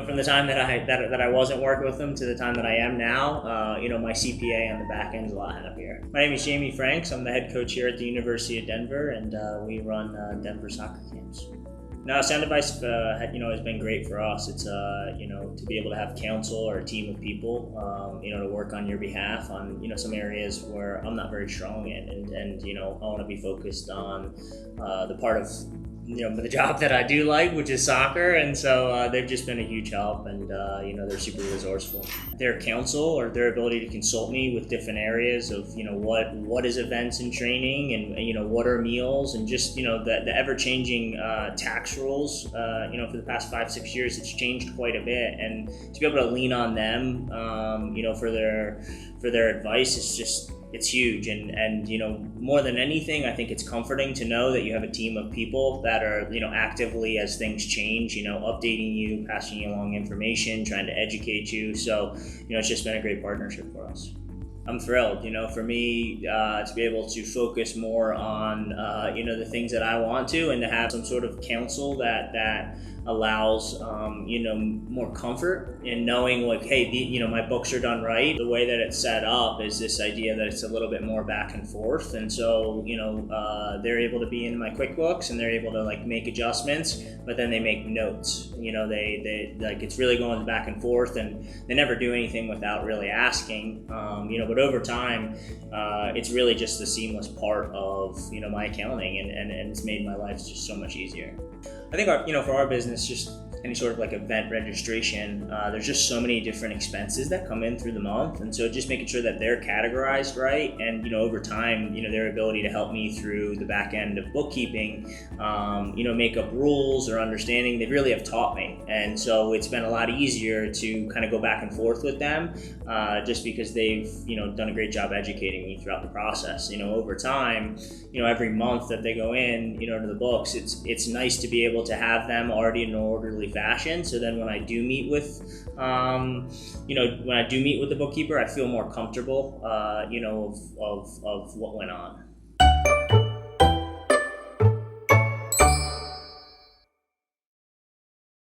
From the time that I wasn't working with them to the time that I am now, my CPA on the back end is a lot happier. My name is Jamie Franks. I'm the head coach here at the University of Denver, and we run Denver soccer camps. Now, Sound Advice, has been great for us. It's, to be able to have counsel or a team of people, to work on your behalf on, some areas where I'm not very strong in, and I want to be focused on the part of the job that I do like, which is soccer, and so they've just been a huge help, and they're super resourceful. Their counsel or their ability to consult me with different areas of what is events and training, and what are meals, and just the ever-changing tax rules. For the past 5-6 years, it's changed quite a bit, and to be able to lean on them, for their advice is just. It's huge, and more than anything, I think it's comforting to know that you have a team of people that are actively, as things change, updating you, passing you along information, trying to educate you. So it's just been a great partnership for us. I'm thrilled, for me, to be able to focus more on, the things that I want to, and to have some sort of counsel that allows, more comfort in knowing hey, my books are done right. The way that it's set up is this idea that it's a little bit more back and forth. And so, they're able to be in my QuickBooks, and they're able to make adjustments, but then they make notes. They it's really going back and forth, and they never do anything without really asking, but over time, it's really just a seamless part of, my accounting, and it's made my life just so much easier. I think for our business, just any sort of event registration, there's just so many different expenses that come in through the month, and so just making sure that they're categorized right, and over time, their ability to help me through the back end of bookkeeping, make up rules or understanding, they really have taught me, and so it's been a lot easier to kind of go back and forth with them, just because they've done a great job educating me throughout the process. Over time, every month that they go in, to the books, it's nice to be able to have them already in an orderly fashion. So then when I do meet with, the bookkeeper, I feel more comfortable, of what went on.